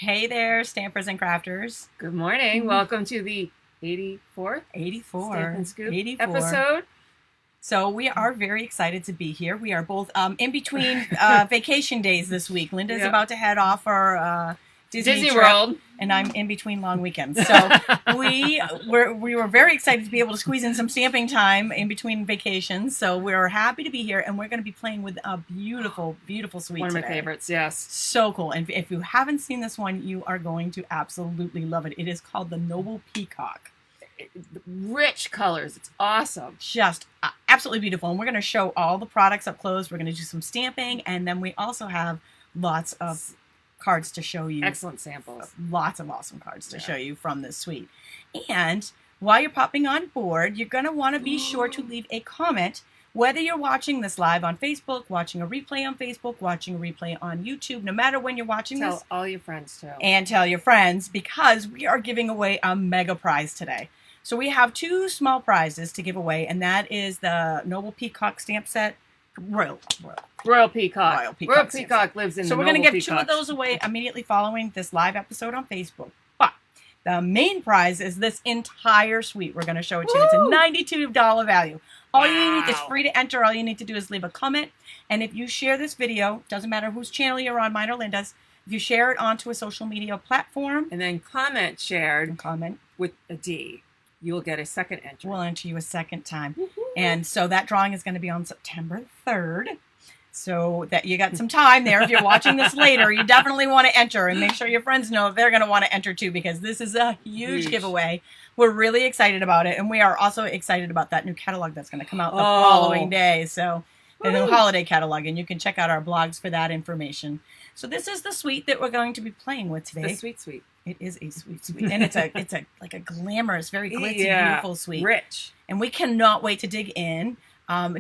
Hey there, stampers and crafters. Good morning. Welcome to the 84th Stampin' Scoop 84 episode. So we are very excited to be here. We are both in between vacation days this week. Linda's about to head off for Disney trip, World, and I'm in between long weekends. So we were very excited to be able to squeeze in some stamping time in between vacations. So we're happy to be here, and we're going to be playing with a beautiful, beautiful suite. One of today. my favorites, yes. So cool. And if you haven't seen this one, you are going to absolutely love it. It is called the Noble Peacock. Rich colors. It's awesome. Just absolutely beautiful. And we're going to show all the products up close. We're going to do some stamping, and then we also have lots of cards to show you. Excellent samples. Lots of awesome cards to show you from this suite. And while you're popping on board, you're going to want to be sure to leave a comment, whether you're watching this live on Facebook, watching a replay on Facebook, watching a replay on YouTube, no matter when you're watching this. Tell all your friends too. And tell your friends, because we are giving away a mega prize today. So we have two small prizes to give away, and that is the Noble Peacock stamp set. Royal Peacock lives in the Noble Peacock. So we're going to give two of those away immediately following this live episode on Facebook. But the main prize is this entire suite. We're going to show it to you. It's a $92 value. All you need, it's free to enter. All you need to do is leave a comment. And if you share this video, doesn't matter whose channel you're on, mine or Linda's, if you share it onto a social media platform. And then comment with a D. You'll get a second entry. We'll enter you a second time. And so that drawing is going to be on September 3rd. So that you got some time there. If you're watching this later, you definitely want to enter, and make sure your friends know if they're going to want to enter too, because this is a huge giveaway. We're really excited about it. And we are also excited about that new catalog that's going to come out the following day. So the new holiday catalog, and you can check out our blogs for that information. So this is the suite that we're going to be playing with today. The sweet suite. It is a sweet suite, and it's a like a glamorous, very glitzy, beautiful suite. Rich. And we cannot wait to dig in.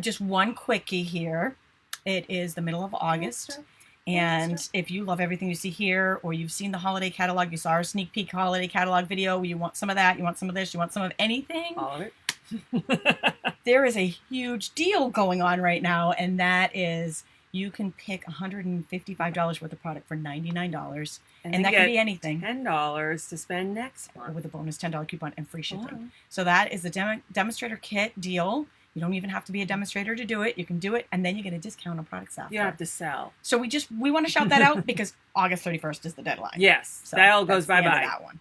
Just one quickie here. It is the middle of August, and if you love everything you see here, or you've seen the holiday catalog, you saw our sneak peek holiday catalog video, you want some of that, you want some of this, you want some of anything. All of it. There is a huge deal going on right now, and that is you can pick $155 worth of product for $99. And that can be anything. $10 to spend next month. With a bonus $10 coupon and free shipping. So that is the demonstrator kit deal. You don't even have to be a demonstrator to do it. You can do it, and then you get a discount on products after. You don't have to sell. So we want to shout that out because August 31st is the deadline. Yes, so that all goes bye-bye. That one.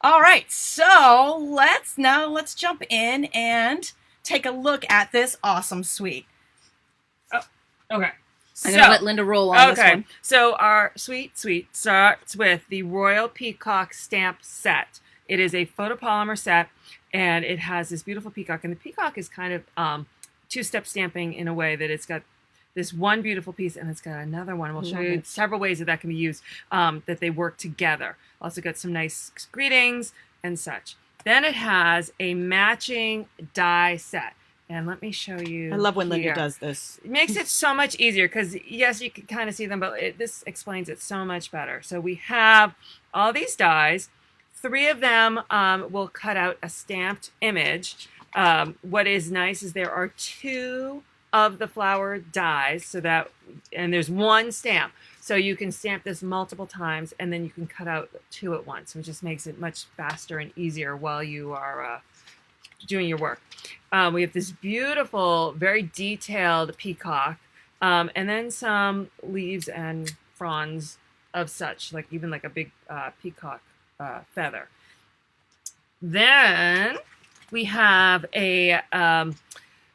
All right, so let's jump in and take a look at this awesome suite. Oh, okay. I'm going to let Linda roll on this one. So our suite starts with the Royal Peacock stamp set. It is a photopolymer set, and it has this beautiful peacock. And the peacock is kind of two-step stamping in a way that it's got this one beautiful piece, and it's got another one. We'll show you several ways that can be used, that they work together. Also got some nice greetings and such. Then it has a matching die set. And let me show you. I love when Linda does this. It makes it so much easier because, yes, you can kind of see them, but this explains it so much better. So we have all these dies. 3 of them will cut out a stamped image. What is nice is there are 2 of the flower dies, and there's 1 stamp. So you can stamp this multiple times, and then you can cut out 2 at once, which just makes it much faster and easier while you are doing your work. We have this beautiful, very detailed peacock, and then some leaves and fronds of such, like even like a big peacock feather. Then we have a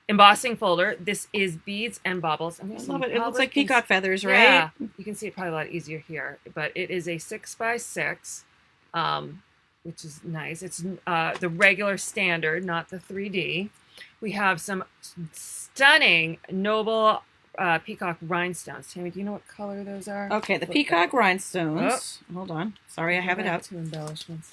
embossing folder. This is beads and baubles. I love it. It looks like peacock feathers, right? Yeah, you can see it probably a lot easier here, but it is a 6x6. Which is nice. It's the regular standard, not the 3D. We have some stunning Noble Peacock rhinestones. Tami, do you know what color those are? Okay, the peacock rhinestones. Oh. Hold on. Sorry, I have it out. 2 embellishments.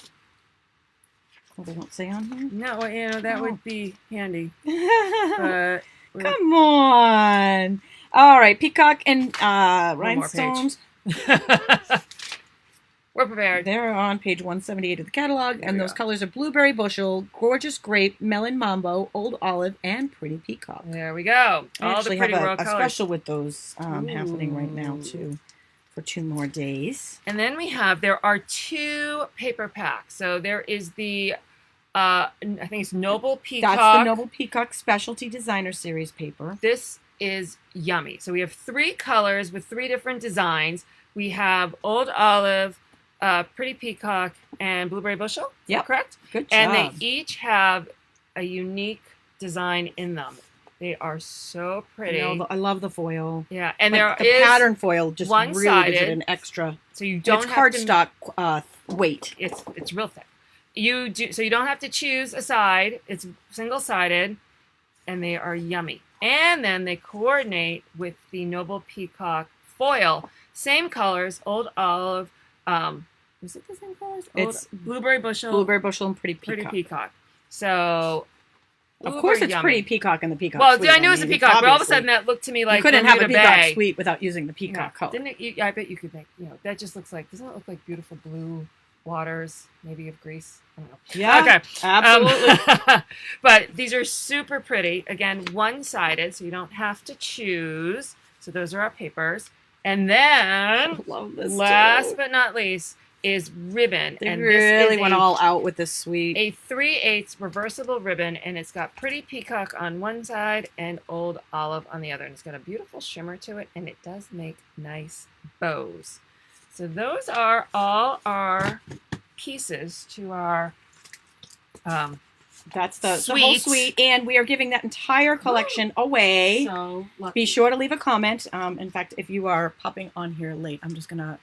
Well, they don't say on here? No, that would be handy. Come on. All right, peacock and rhinestones. We're prepared. They're on page 178 of the catalog, and those colors are blueberry bushel, gorgeous grape, melon mambo, old olive, and pretty peacock. There we go. I actually have a special with those happening right now too. for 2 more days. And then there are 2 paper packs. So there is the, I think it's Noble Peacock. That's the Noble Peacock Specialty Designer Series paper. This is yummy. So we have 3 colors with 3 different designs. We have Old Olive, Pretty Peacock, and Blueberry Bushel. Yep. Correct? Good job. And they each have a unique design in them. They are so pretty. I love the foil. Yeah, and the pattern foil just really one-sided, gives it an extra. So you don't it's have cardstock weight. It's real thick. You don't have to choose a side. It's single-sided, and they are yummy. And then they coordinate with the Noble Peacock foil. Same colors, Old Olive. Is it the same colors? It's Blueberry Bushel. Blueberry Bushel and Pretty Peacock. Pretty Peacock. So. Of course, it's yummy. Pretty Peacock and the Peacock Well, Suite. I knew it was a peacock, but all of a sudden that looked to me like you couldn't have a Peacock Bay. Suite without using the peacock color. Didn't it? I bet you could make. That just looks like. Doesn't it look like beautiful blue waters, maybe of Greece? I don't know. Yeah. Okay. Absolutely. But these are super pretty. Again, one-sided, so you don't have to choose. So those are our papers, and then last but not least is ribbon. They and really went all out with this suite. A 3/8 reversible ribbon, and it's got Pretty Peacock on one side and Old Olive on the other. And it's got a beautiful shimmer to it, and it does make nice bows. So those are all our pieces to our that's the whole suite, and we are giving that entire collection away. So lucky. Be sure to leave a comment. In fact, if you are popping on here late, I'm just gonna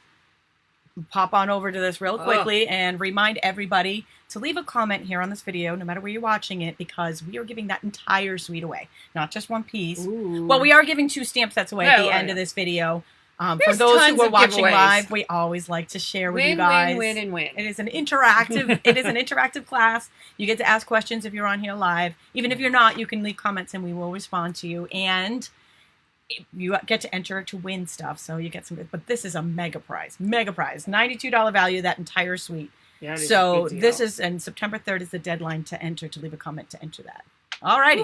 pop on over to this real quickly and remind everybody to leave a comment here on this video, no matter where you're watching it, because we are giving that entire suite away, not just one piece. Ooh. Well, we are giving 2 stamp sets away at the end of this video. For those who are watching live, we always like to share with you guys. Win, and win. It is an interactive class. You get to ask questions if you're on here live. Even if you're not, you can leave comments and we will respond to you. And you get to enter to win stuff, so you get some. But this is a mega prize, $92 value, that entire suite. Yeah, so this is, and September 3rd is the deadline to enter, to leave a comment to enter that. All righty.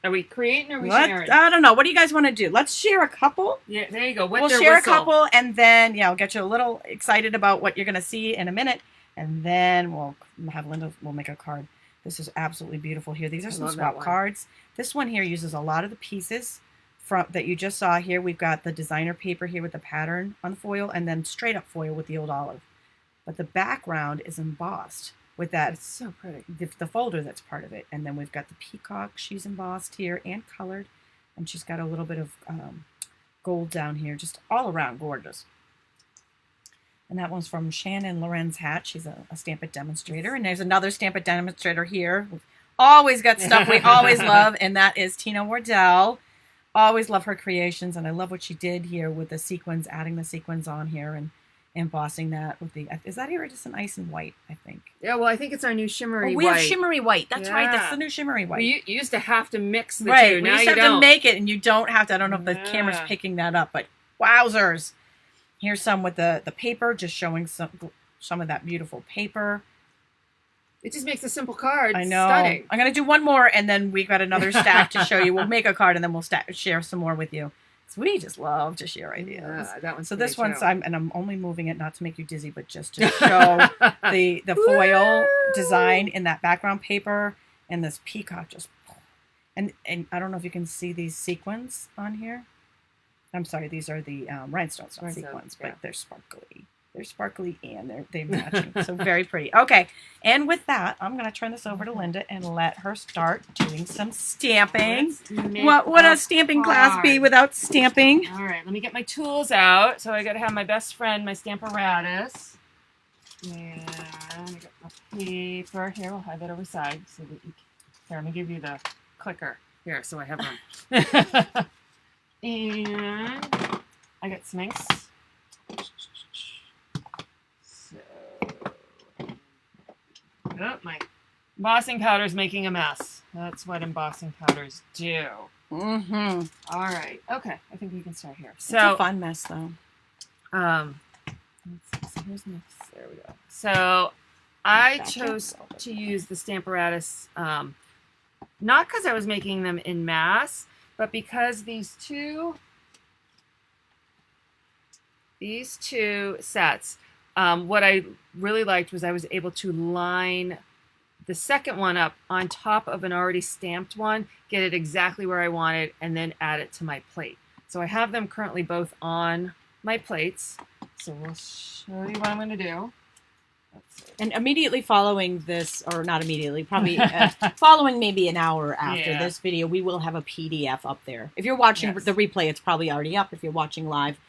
Are we creating or are we sharing? I don't know. What do you guys want to do? Let's share a couple. Yeah, there you go. We'll share a couple, and then I'll get you a little excited about what you're going to see in a minute, and then we'll have Linda. We'll make a card. This is absolutely beautiful here. These are some swap cards. This one here uses a lot of the pieces that you just saw here. We've got the designer paper here with the pattern on the foil, and then straight up foil with the Old Olive. But the background is embossed with that. It's so pretty. The folder that's part of it. And then we've got the peacock. She's embossed here and colored. And she's got a little bit of gold down here. Just all around gorgeous. And that one's from Shannon Lorenz Hat. She's a Stamp It demonstrator. And there's another Stamp It demonstrator here. We've always got stuff we always love. And that is Tina Wardell. Always love her creations. And I love what she did here with the sequins, adding the sequins on here and embossing that with the, is that iridescent ice and white, I think? Yeah, well, I think it's our new shimmery white. We have shimmery white. That's right. That's the new shimmery white. You used to have to mix the two. Right. Now we used to have to make it, and you don't have to. I don't know if the camera's picking that up, but wowzers. Here's some with the paper, just showing some of that beautiful paper. It just makes a simple card I know. stunning. I'm going to do one more, and then we've got another stack to show you. We'll make a card, and then we'll share some more with you. We just love to share ideas. Yeah, that one's so this one's too. I'm only moving it not to make you dizzy, but just to show the foil design in that background paper, and this peacock just, and I don't know if you can see these sequins on here. I'm sorry, these are the rhinestones, not sequins, but they're sparkly. They're sparkly and they're matching. So very pretty. Okay, and with that, I'm going to turn this over to Linda and let her start doing some stamping. What would a stamping class be without stamping? All right, let me get my tools out. So I got to have my best friend, my Stamparatus. And I got my paper. Here, we'll hide that over side so that you can. Here, let me give you the clicker. Here, so I have one. And I got some inks. Oh, my embossing powder is making a mess. That's what embossing powders do. Mm-hmm. All right. Okay. I think we can start here. So, it's a fun mess, though. Let's see. So here's next. There we go. So I chose to use the Stamparatus, not because I was making them in mass, but because these two these two sets, what I really liked was I was able to line the second one up on top of an already stamped one, get it exactly where I want it, and then add it to my plate. So I have them currently both on my plates. So we'll show you what I'm going to do. And immediately following this, or not immediately, probably following maybe an hour after this video, we will have a PDF up there. If you're watching the replay, it's probably already up. If you're watching live,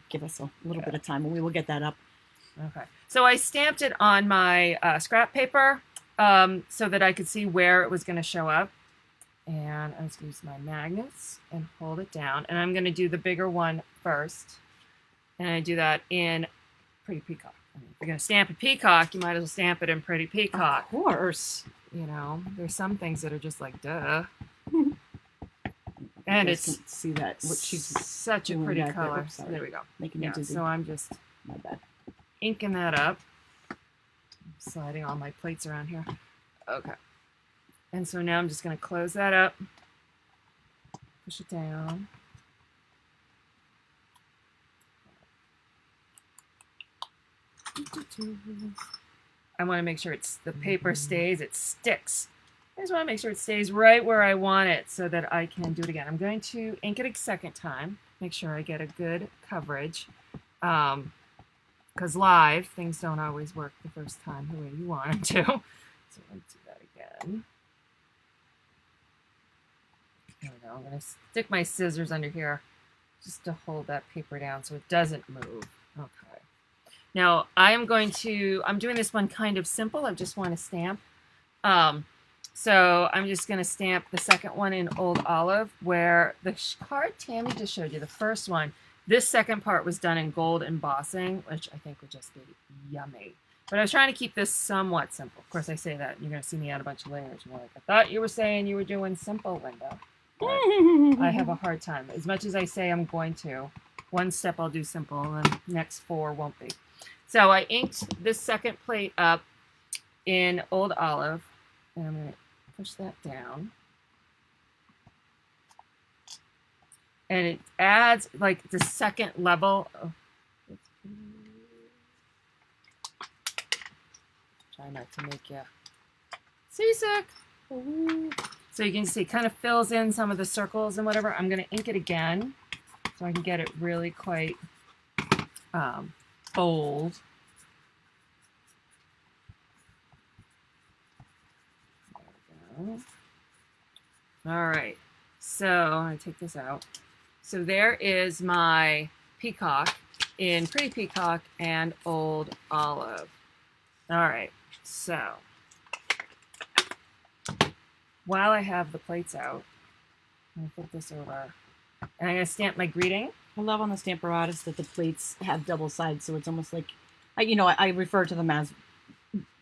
give us a little bit of time and we will get that up. Okay. So I stamped it on my scrap paper so that I could see where it was going to show up. And I'm just going to use my magnets and hold it down. And I'm going to do the bigger one first. And I do that in Pretty Peacock. I mean, if you're going to stamp a peacock, you might as well stamp it in Pretty Peacock. Of course. You know, there's some things that are just like, duh. And it's see that what she's such a pretty color. There we go. Making it dizzy. So I'm just my bad. Inking that up. Sliding all my plates around here. Okay. And so now I'm just going to close that up. Push it down. I want to make sure the paper stays, it sticks. I just want to make sure it stays right where I want it so that I can do it again. I'm going to ink it a second time, make sure I get a good coverage. Because live, things don't always work the first time the way you want them to. So let's do that again. There we go. I'm going to stick my scissors under here just to hold that paper down so it doesn't move. Okay. Now, I'm doing this one kind of simple. I just want to stamp. So I'm just going to stamp the second one in Old Olive, where the card Tami just showed you, the first one, this second part was done in gold embossing, which I think would just be yummy. But I was trying to keep this somewhat simple. Of course, I say that, and you're going to see me add a bunch of layers. You're like, I thought you were saying you were doing simple, Linda. I have a hard time. As much as I say I'm going to, one step I'll do simple, and then next 4 won't be. So I inked this second plate up in Old Olive, and I'm going to push that down. And it adds like the second level. Oh, try not to make you seasick. So you can see it kind of fills in some of the circles and whatever. I'm going to ink it again so I can get it really quite bold. There we go. All right, so I'm going to take this out. So there is my peacock in Pretty Peacock and Old Olive. All right, so while I have the plates out, I'm going to flip this over. And I'm going to stamp my greeting. I love on the Stamparatus that the plates have double sides, so it's almost like, I refer to them as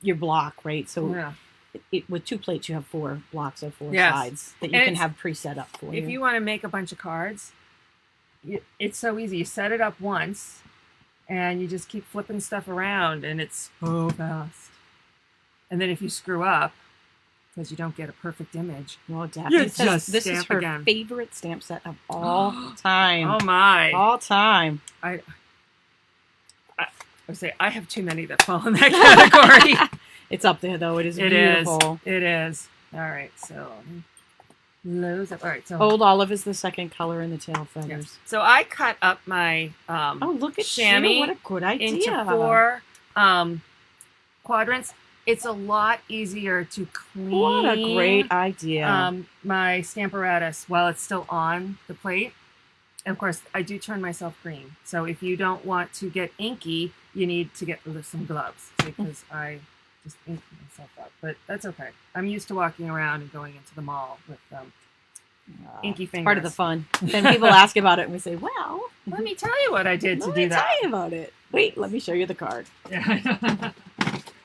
your block, right? So yeah. With 2 plates, you have 4 blocks or 4 sides that you can have pre-set up for you. If you want to make a bunch of cards, it's so easy. You set it up once, and you just keep flipping stuff around, and it's so fast. And then if you screw up, because you don't get a perfect image, well, Daphne says this is her favorite stamp set of all time. Oh my! All time. I would say I have too many that fall in that category. It's up there though. It is beautiful. It is. All right, so loads up. All right, so Old Olive is the second color in the tail feathers. Yes. So I cut up my oh, look at chamois. You! What a good idea. Into 4 quadrants. It's a lot easier to clean. What a great idea. My Stamparatus while it's still on the plate. And of course, I do turn myself green. So if you don't want to get inky, you need to get some gloves because I just ink myself up. But that's okay. I'm used to walking around and going into the mall with inky fingers. Part of the fun. Then people ask about it and we say, well, let me tell you what I did to do that. Let me tell you about it. Wait, let me show you the card. Yeah.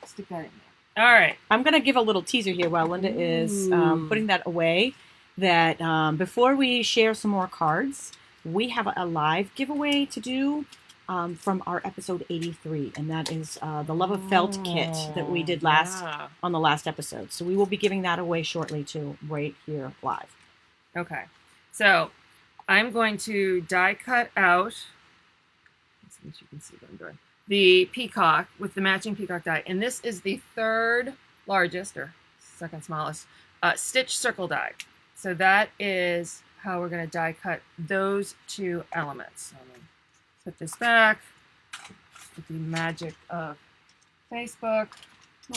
Stick that in there. All right. I'm going to give a little teaser here while Linda is putting that away. That before we share some more cards, we have a live giveaway to do from our episode 83. And that is the Love of Felt kit that we did on the last episode. So we will be giving that away shortly too, right here live. Okay. So I'm going to die cut out. see if you can see what I'm doing. The peacock with the matching peacock die, and this is the third largest or second smallest stitch circle die. So that is how we're going to die cut those two elements. So I'm going to put this back with the magic of Facebook.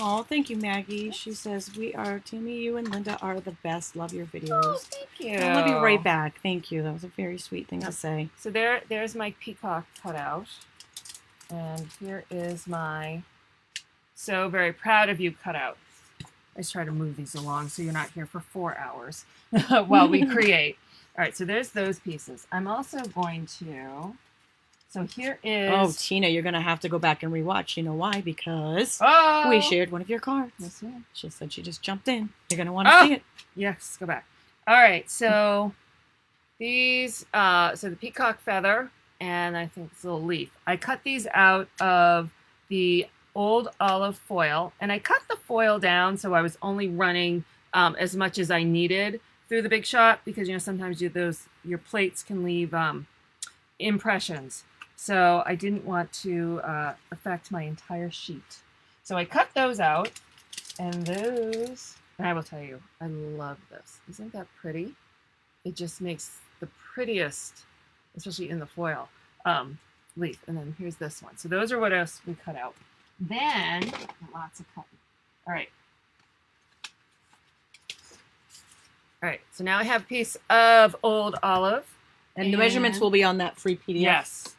Oh, thank you, Maggie. She says, we are, Tami, you and Linda are the best. Love your videos. Oh, thank you. I love you right back. Thank you. That was a very sweet thing to say. So there's my peacock cutout. And here is my so very proud of you cutout. I just try to move these along so you're not here for 4 hours while we create. All right, so there's those pieces. I'm also going to, so here is. Oh, Tina, you're going to have to go back and rewatch. You know why? Because we shared one of your cards. Yes, yeah. She said she just jumped in. You're going to want to see it. Yes, go back. All right, so these, so the peacock feather, and I think it's a little leaf. I cut these out of the old olive foil, and I cut the foil down so I was only running as much as I needed through the Big Shot, because sometimes your plates can leave impressions. So I didn't want to affect my entire sheet. So I cut those out, and those, and I will tell you, I love this. Isn't that pretty? It just makes the prettiest, especially in the foil, leaf. And then here's this one. So those are what else we cut out. Then, lots of cutting. All right. All right, so now I have a piece of old olive. And the measurements will be on that free PDF. Yes.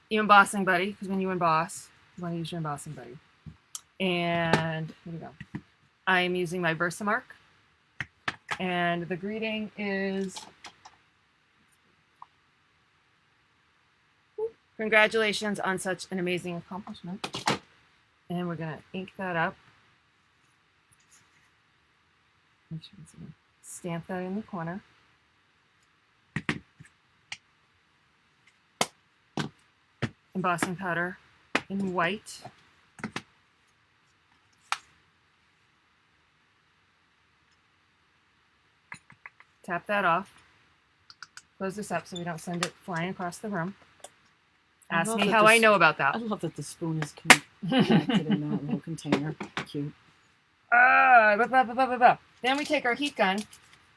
You embossing buddy, because when you emboss, you want to use your embossing buddy. And here we go. I am using my Versamark. And the greeting is, congratulations on such an amazing accomplishment. And we're going to ink that up. Make sure you can see. Stamp that in the corner. Embossing powder in white. Tap that off. Close this up so we don't send it flying across the room. Ask me how I know about that. I love that the spoon is connected in that little container. Cute. Then we take our heat gun.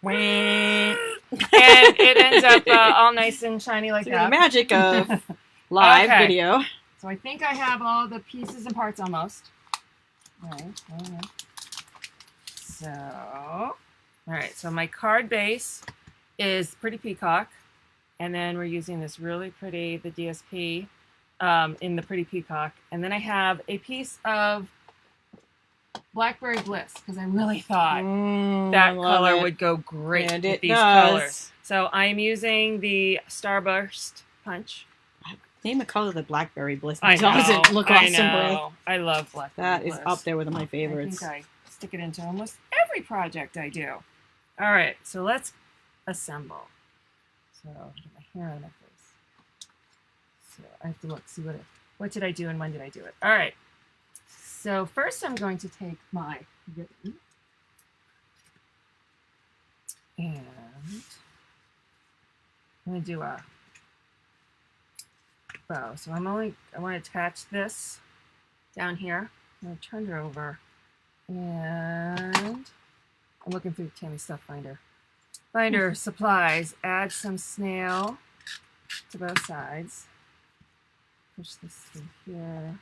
And it ends up all nice and shiny like that. The magic of live video. So I think I have all the pieces and parts almost. All right. So, all right. So my card base is Pretty Peacock. And then we're using this really pretty, the DSP in the Pretty Peacock. And then I have a piece of Blackberry Bliss, because I really thought that color would go great with these colors. So I'm using the Starburst Punch. Name a color that Blackberry Bliss doesn't look awesome with. I love Blackberry Bliss. That is up there with my favorites. I think I stick it into almost every project I do. All right, so let's assemble. So get my hair on my face. So I have to look, see what did I do and when did I do it. All right. So first I'm going to take my ribbon and I'm going to do a bow. So I want to attach this down here. I'm going to turn her over and I'm looking through Tami's Stuff Finder. Finder supplies. Add some snail to both sides. Push this through here.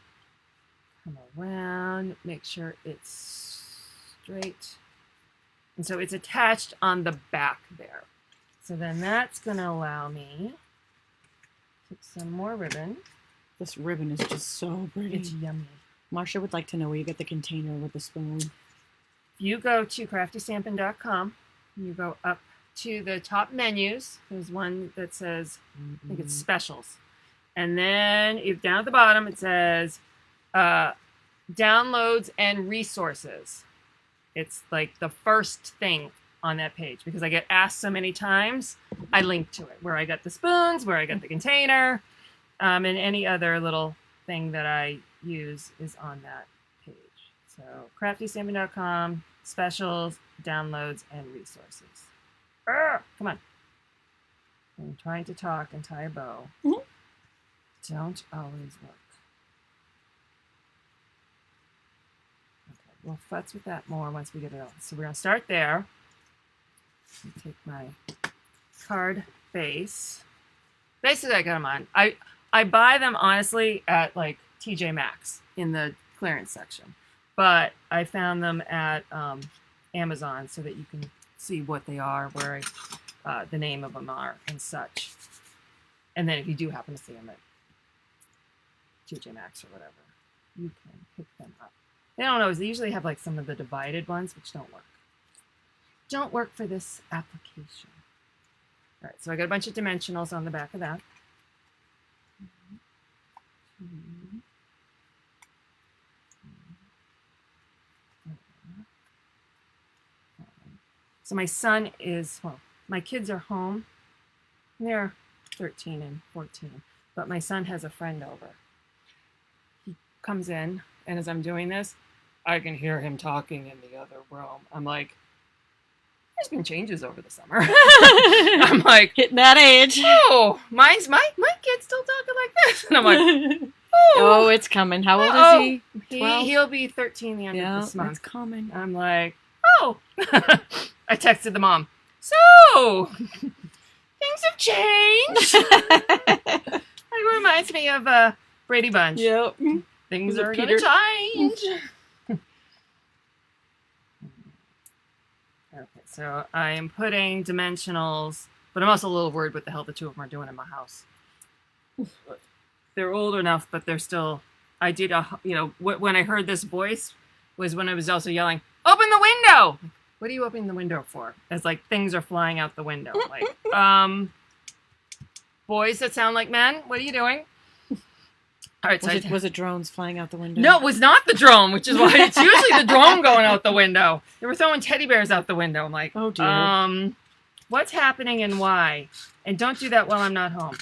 Come around. Make sure it's straight. And so it's attached on the back there. So then that's going to allow me to take some more ribbon. This ribbon is just so pretty. It's yummy. Marsha would like to know where you get the container with the spoon. You go to craftystampin.com. You go up to the top menus. There's one that says, I think it's specials. And then if down at the bottom, it says downloads and resources. It's like the first thing on that page because I get asked so many times. I link to it where I got the spoons, where I got the container, and any other little thing that I use is on that page. So craftystampin.com, specials, downloads, and resources. Come on. I'm trying to talk and tie a bow. don't always work. Okay, we'll futz with that more once we get it on. So we're going to start there. Take my card base. Basically, I got them on. I buy them, honestly, at like TJ Maxx in the clearance section. But I found them at Amazon so that you can see what they are, where the name of them are, and such. And then if you do happen to see them at TJ Maxx or whatever, you can pick them up. They don't always. They usually have like some of the divided ones, which don't work. Don't work for this application. All right, so I got a bunch of dimensionals on the back of that. So my son is, well, my kids are home. They're 13 and 14, but my son has a friend over. He comes in, and as I'm doing this, I can hear him talking in the other room. I'm like, there's been changes over the summer. I'm like, hitting that age. Oh, my kid's still talking like this. And I'm like, oh, it's coming. How old is he? 12? He'll be 13 the end of this month. It's coming. I'm like, oh. I texted the mom. So, things have changed. It reminds me of Brady Bunch. Yep. Things are going to change. Okay, so I am putting dimensionals, but I'm also a little worried what the hell the two of them are doing in my house. They're old enough, but they're still. I did when I heard this voice was when I was also yelling, "Open the window!" What are you opening the window for? It's like things are flying out the window. Like, boys that sound like men, what are you doing? All right, so was it drones flying out the window? No, it was not the drone, which is why it's usually the drone going out the window. They were throwing teddy bears out the window. I'm like, oh dear. What's happening and why? And don't do that while I'm not home.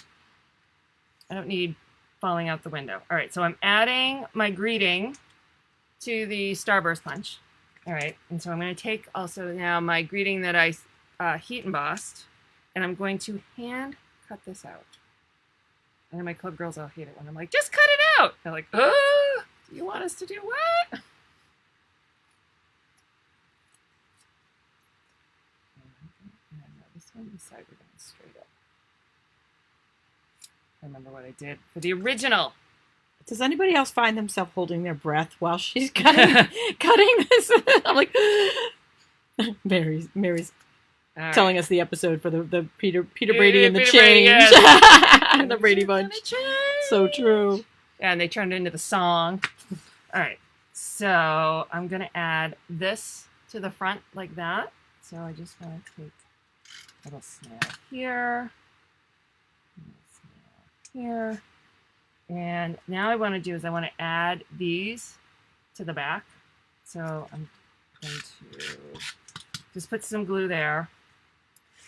I don't need falling out the window. All right, so I'm adding my greeting to the Starburst punch. All right, and so I'm going to take also now my greeting that I heat embossed, and I'm going to hand cut this out. And my club girls all hate it when I'm like, just cut it out. They're like, oh, do you want us to do what? And this one, this side, we're going straight up. I remember what I did for the original. Does anybody else find themselves holding their breath while she's cutting this? I'm like, Mary's right. telling us the episode for the Peter Brady and the change. Yes. And the Brady Bunch. So true. Yeah, and they turned it into the song. All right. So I'm going to add this to the front like that. So I just want to take a little snail here. Here. And now I want to do is I want to add these to the back. So I'm going to just put some glue there.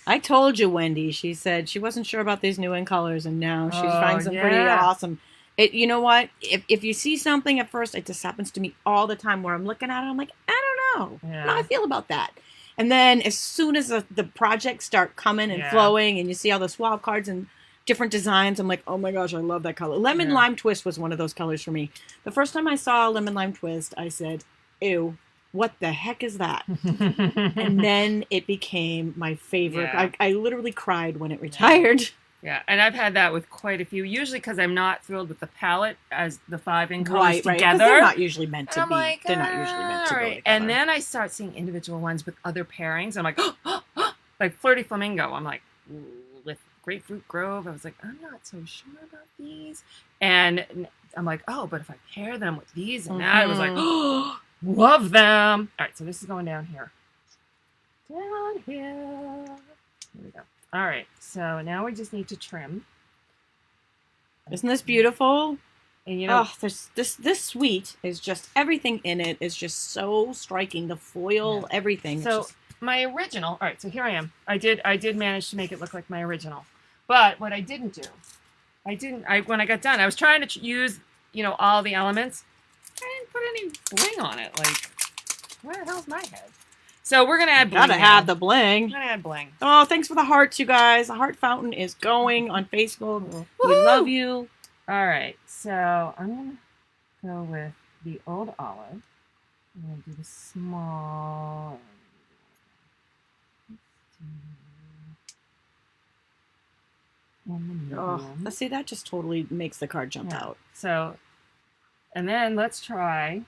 I told you, Wendy. She said she wasn't sure about these new in colors, and now she finds them pretty awesome. You know what? If you see something at first, it just happens to me all the time where I'm looking at it, I'm like, I don't know how I feel about that. And then as soon as the projects start coming and flowing, and you see all the swap cards and different designs, I'm like, oh my gosh, I love that color. Lemon Lime Twist was one of those colors for me. The first time I saw Lemon Lime Twist, I said, ew, what the heck is that? And then it became my favorite. I literally cried when it retired. Yeah, and I've had that with quite a few, usually because I'm not thrilled with the palette as the 5 in colors together. Right, they're not usually meant to be. Like, they're not usually meant to go together. And then I start seeing individual ones with other pairings. I'm like, like Flirty Flamingo. I'm like, ooh, with Grapefruit Grove. I was like, I'm not so sure about these. And I'm like, oh, but if I pair them with these and that, I was like, oh, love them. All right, so this is going down here. Down here. Here we go. All right, so now we just need to trim. Isn't this beautiful? And you know, this suite is just everything in it is just so striking. The foil, everything. So my original. All right, so here I am. I did manage to make it look like my original, but what I didn't do, when I got done, I was trying to use all the elements. I didn't put any bling on it. Like, where the hell's my head? So we're gonna add bling. Gotta have the bling. I'm gonna add bling. Oh, thanks for the hearts, you guys. The heart fountain is going on Facebook. We love you. All All right, so I'm going to go with the old olive. I'm going to do the small. And the medium. Let's see, that just totally makes the card jump out. So, and then let's try.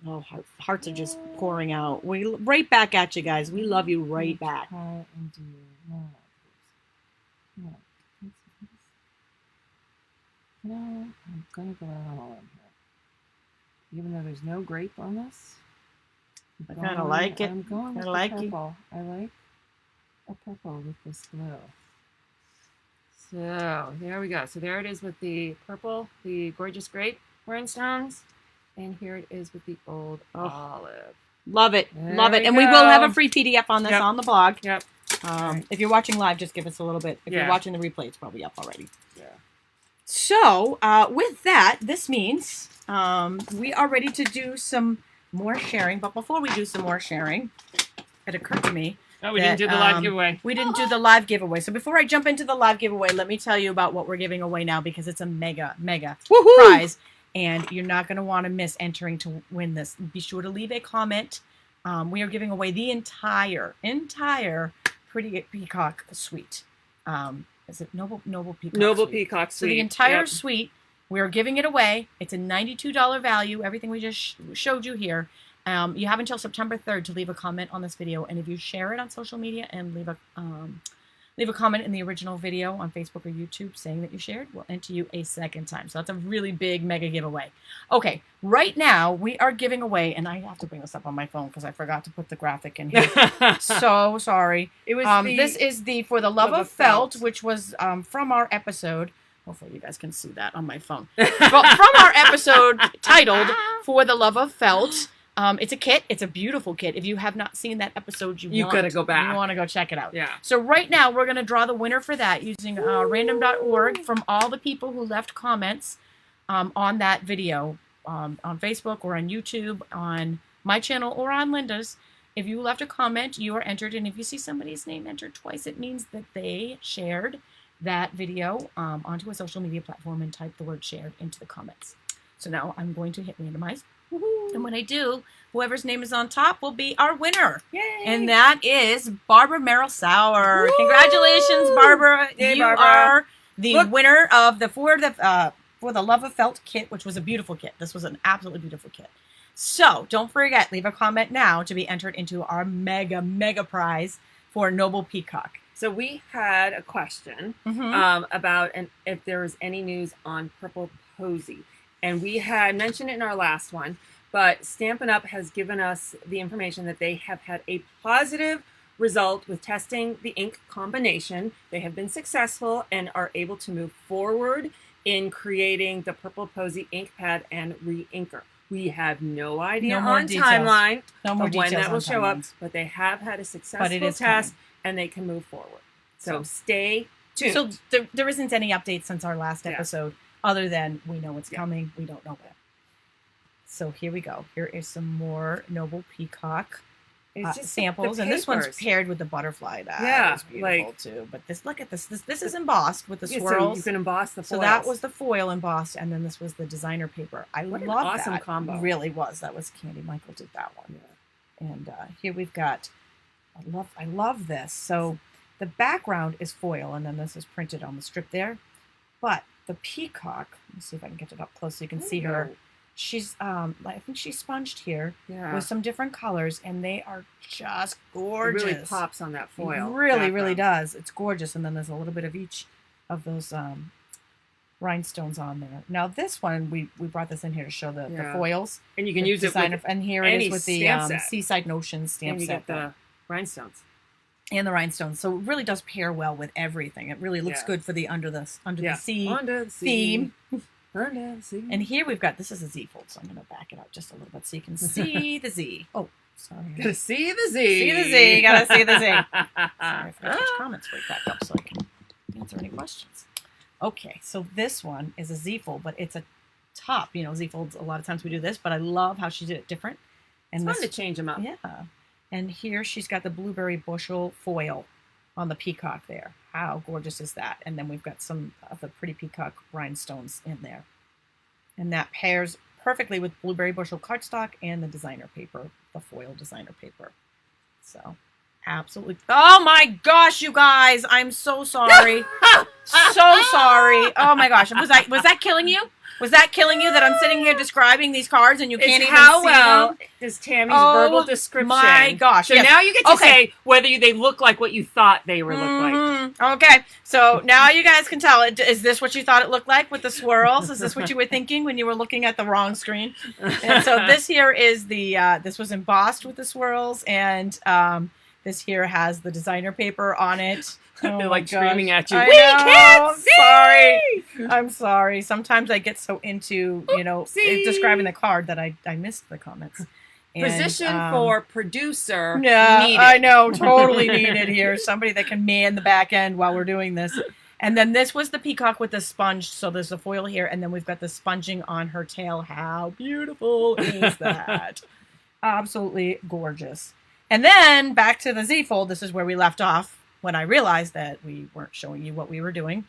Oh, hearts are just pouring out. We right back at you guys. We love you right back. No, I'm gonna go out all in here. Even though there's no grape on this. I kind of like it. I'm going with purple. I like a purple with this blue. So there we go. So there it is with the purple, the gorgeous grape rhinestones. And here it is with the old olive. Love it. There Love it. we And we go. will have a free PDF on this Yep. on the blog. Yep. If you're watching live, just give us a little bit. If Yeah. you're watching the replay, it's probably up already. Yeah. So with that, this means we are ready to do some more sharing. But before we do some more sharing, it occurred to me Oh, we didn't do the live giveaway. We didn't do the live giveaway. So before I jump into the live giveaway, let me tell you about what we're giving away now because it's a mega prize. And you're not going to want to miss entering to win this. Be sure to leave a comment. We are giving away the entire Pretty Peacock Suite. Is it Noble Peacock Noble Suite? Peacock Suite. So the entire suite, we're giving it away. It's a $92 value. Everything we just showed you here. You have until September 3rd to leave a comment on this video. And if you share it on social media and leave a comment in the original video on Facebook or YouTube saying that you shared, we'll enter you a second time. So that's a really big mega giveaway. Okay, right now we are giving away, and I have to bring this up on my phone because I forgot to put the graphic in here. So sorry. It was this is the For the Love of Felt, which was from our episode. Hopefully you guys can see that on my phone. But from our episode titled For the Love of Felt. It's a kit. It's a beautiful kit. If you have not seen that episode, you gotta go back. You want to go check it out. Yeah. So right now we're gonna draw the winner for that using random.org from all the people who left comments on that video on Facebook or on YouTube, on my channel or on Linda's. If you left a comment, you are entered, and if you see somebody's name entered twice, it means that they shared that video onto a social media platform and typed the word shared into the comments. So now I'm going to hit randomize. Woohoo. And when I do, whoever's name is on top will be our winner. Yay. And that is Barbara Merrill Sauer. Woo. Congratulations, Barbara. Yay, you Barbara. are the winner of the For the Love of Felt kit, which was a beautiful kit. This was an absolutely beautiful kit. So don't forget, leave a comment now to be entered into our mega prize for Noble Peacock. So we had a question about if there was any news on Purple Posy. And we had mentioned it in our last one, but Stampin' Up! Has given us the information that they have had a positive result with testing the ink combination. They have been successful and are able to move forward in creating the Purple Posy ink pad and re-inker. We have no idea on timeline of when that will show up, but they have had a successful test and they can move forward. So stay tuned. So there isn't any update since our last episode. Other than we know it's coming, we don't know when. So here we go. Here is some more Noble Peacock samples, and this one's paired with the butterfly. That was beautiful too. But look at this. This is embossed with the swirls. So you can emboss the foils. So that was the foil embossed, and then this was the designer paper. I love that. Awesome combo. It really was. That was Candy Michael did that one. Yeah. And here we've got. I love this. So the background is foil, and then this is printed on the strip there, but the peacock, let me see if I can get it up close so you can see her. She's, I think she's sponged here with some different colors, and they are just gorgeous. It really pops on that foil. It really does. It's gorgeous, and then there's a little bit of each of those rhinestones on there. Now this one, we brought this in here to show the foils. And you can use it with and here it is with the Seaside Notions stamp and you set. Get the rhinestones. And the rhinestones, so it really does pair well with everything. It really looks good for the under the sea theme. Under the sea. And here we've got, this is a Z fold, so I'm going to back it up just a little bit so you can see the Z. Oh, sorry. Gotta see the Z. See the Z. Gotta see the Z. Sorry, I forgot to comments right back up so I can answer any questions. Okay, so this one is a Z fold, but it's a top. You know, Z folds, a lot of times we do this, but I love how she did it different. And it's fun to change them up. Yeah. And here she's got the blueberry bushel foil on the peacock there. How gorgeous is that? And then we've got some of the pretty peacock rhinestones in there. And that pairs perfectly with blueberry bushel cardstock and the designer paper, the foil designer paper. So absolutely. Oh my gosh, you guys, I'm so sorry. So sorry. Oh my gosh. Was that killing you? Was that killing you that I'm sitting here describing these cards and you can't even how see well them? is Tammy's verbal description? My gosh. So yes. now you get to say whether they look like what you thought they were look like. Okay. So now you guys can tell. Is this what you thought it looked like with the swirls? Is this what you were thinking when you were looking at the wrong screen? And so this here is the, this was embossed with the swirls, and this here has the designer paper on it. Oh They're like screaming at you. I We know. can't see! Sorry. I'm sorry. Sometimes I get so into, describing the card that I missed the comments. And, Position for producer yeah, needed. I know. Totally needed here. Somebody that can man the back end while we're doing this. And then this was the peacock with the sponge. So there's the foil here. And then we've got the sponging on her tail. How beautiful is that? Absolutely gorgeous. And then back to the Z fold. This is where we left off when I realized that we weren't showing you what we were doing.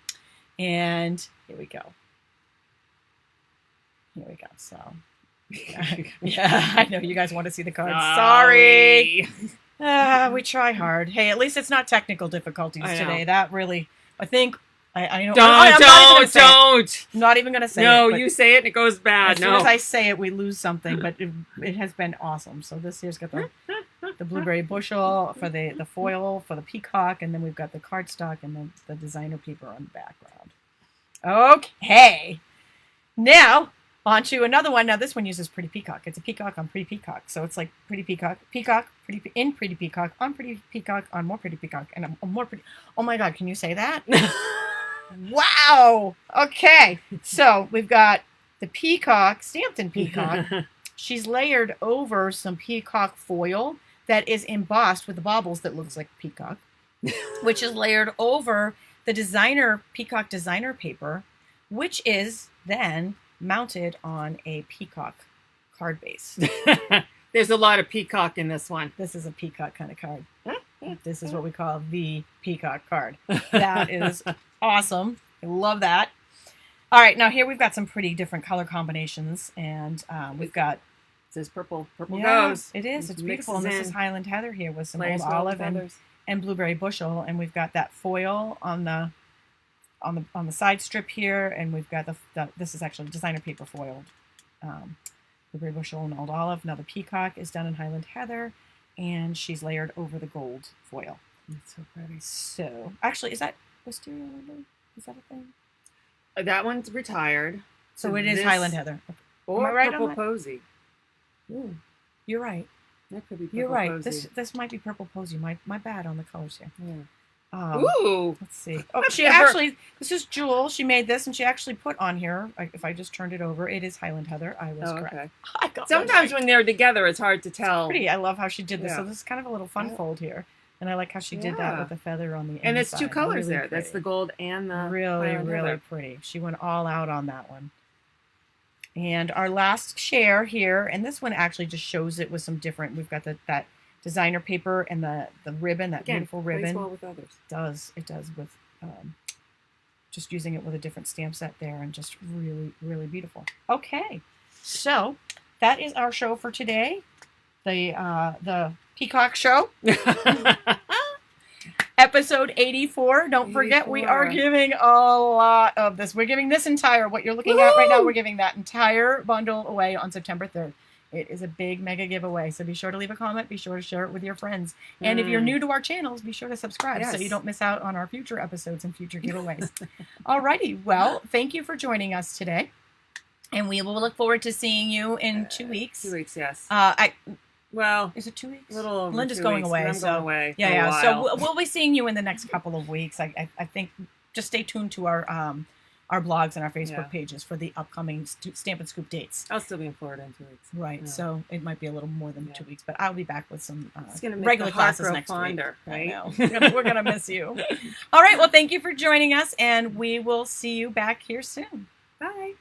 And here we go. Here we go. So, yeah, I know you guys want to see the cards. Sorry. We try hard. Hey, at least it's not technical difficulties today. That really, I think, I know. Don't. I'm not even going to say it. No, you say it and it goes bad. As soon as I say it, we lose something, but it has been awesome. So this here's got the blueberry bushel for the foil for the peacock, and then we've got the cardstock and then the designer paper on the background. Okay. Now, on to another one. Now, this one uses Pretty Peacock. It's a peacock on Pretty Peacock. So it's like Pretty Peacock, in Pretty Peacock, on Pretty Peacock, on more Pretty Peacock, and on more Pretty... Oh my God, can you say that? Wow. Okay. So we've got the peacock, stamped in peacock. She's layered over some peacock foil that is embossed with the baubles that looks like peacock, which is layered over the designer peacock designer paper, which is then mounted on a peacock card base. There's a lot of peacock in this one. This is a peacock kind of card. This is what we call the peacock card. That is awesome. I love that. All right, now here we've got some pretty different color combinations, and we've got... This is purple. Purple yeah, goes. it is. It's beautiful. And this is Highland Heather here with some Layers old olive and blueberry bushel, and we've got that foil on the side strip here, and we've got this is actually designer paper foiled blueberry bushel and old olive. Now the peacock is done in Highland Heather, and she's layered over the gold foil. That's so pretty. So actually, is that Wisteria? Is that a thing? That one's retired. So it is Highland Heather. Or Am I right purple on that? posy. Ooh, you're right. That could be purple You're right. posy. This might be purple posy. My bad on the colors here. Yeah. Ooh. Let's see. Oh, she actually, this is Jewel. She made this, and she actually put on here, if I just turned it over, it is Highland Heather. I was correct. Okay. I got Sometimes when they're together, it's hard to tell. It's pretty. I love how she did this. Yeah. So this is kind of a little fun fold here. And I like how she did that with the feather on the inside. And it's two colors really there. pretty. That's the gold and the really Heather. pretty. She went all out on that one. And our last share here, and this one actually just shows it with some different. We've got that designer paper and the ribbon, that beautiful ribbon. Plays well with others. It does with just using it with a different stamp set there, and just really beautiful. Okay, so that is our show for today. The Peacock Show. Episode 84. Don't forget, we are giving a lot of this. We're giving this entire, what you're looking at right now, we're giving that entire bundle away on September 3rd. It is a big mega giveaway. So be sure to leave a comment. Be sure to share it with your friends. And if you're new to our channels, be sure to subscribe so you don't miss out on our future episodes and future giveaways. Alrighty. Well, thank you for joining us today. And we will look forward to seeing you in 2 weeks. 2 weeks, yes. Well, is it 2 weeks? A little over Linda's 2 going weeks, away. I'm so going away yeah. So we'll be seeing you in the next couple of weeks. I think just stay tuned to our blogs and our Facebook pages for the upcoming Stampin' Scoop dates. I'll still be in Florida in 2 weeks. Right. Yeah. So it might be a little more than 2 weeks, but I'll be back with some regular classes next fonder, week. right? I know. We're gonna miss you. All right. Well, thank you for joining us, and we will see you back here soon. Bye.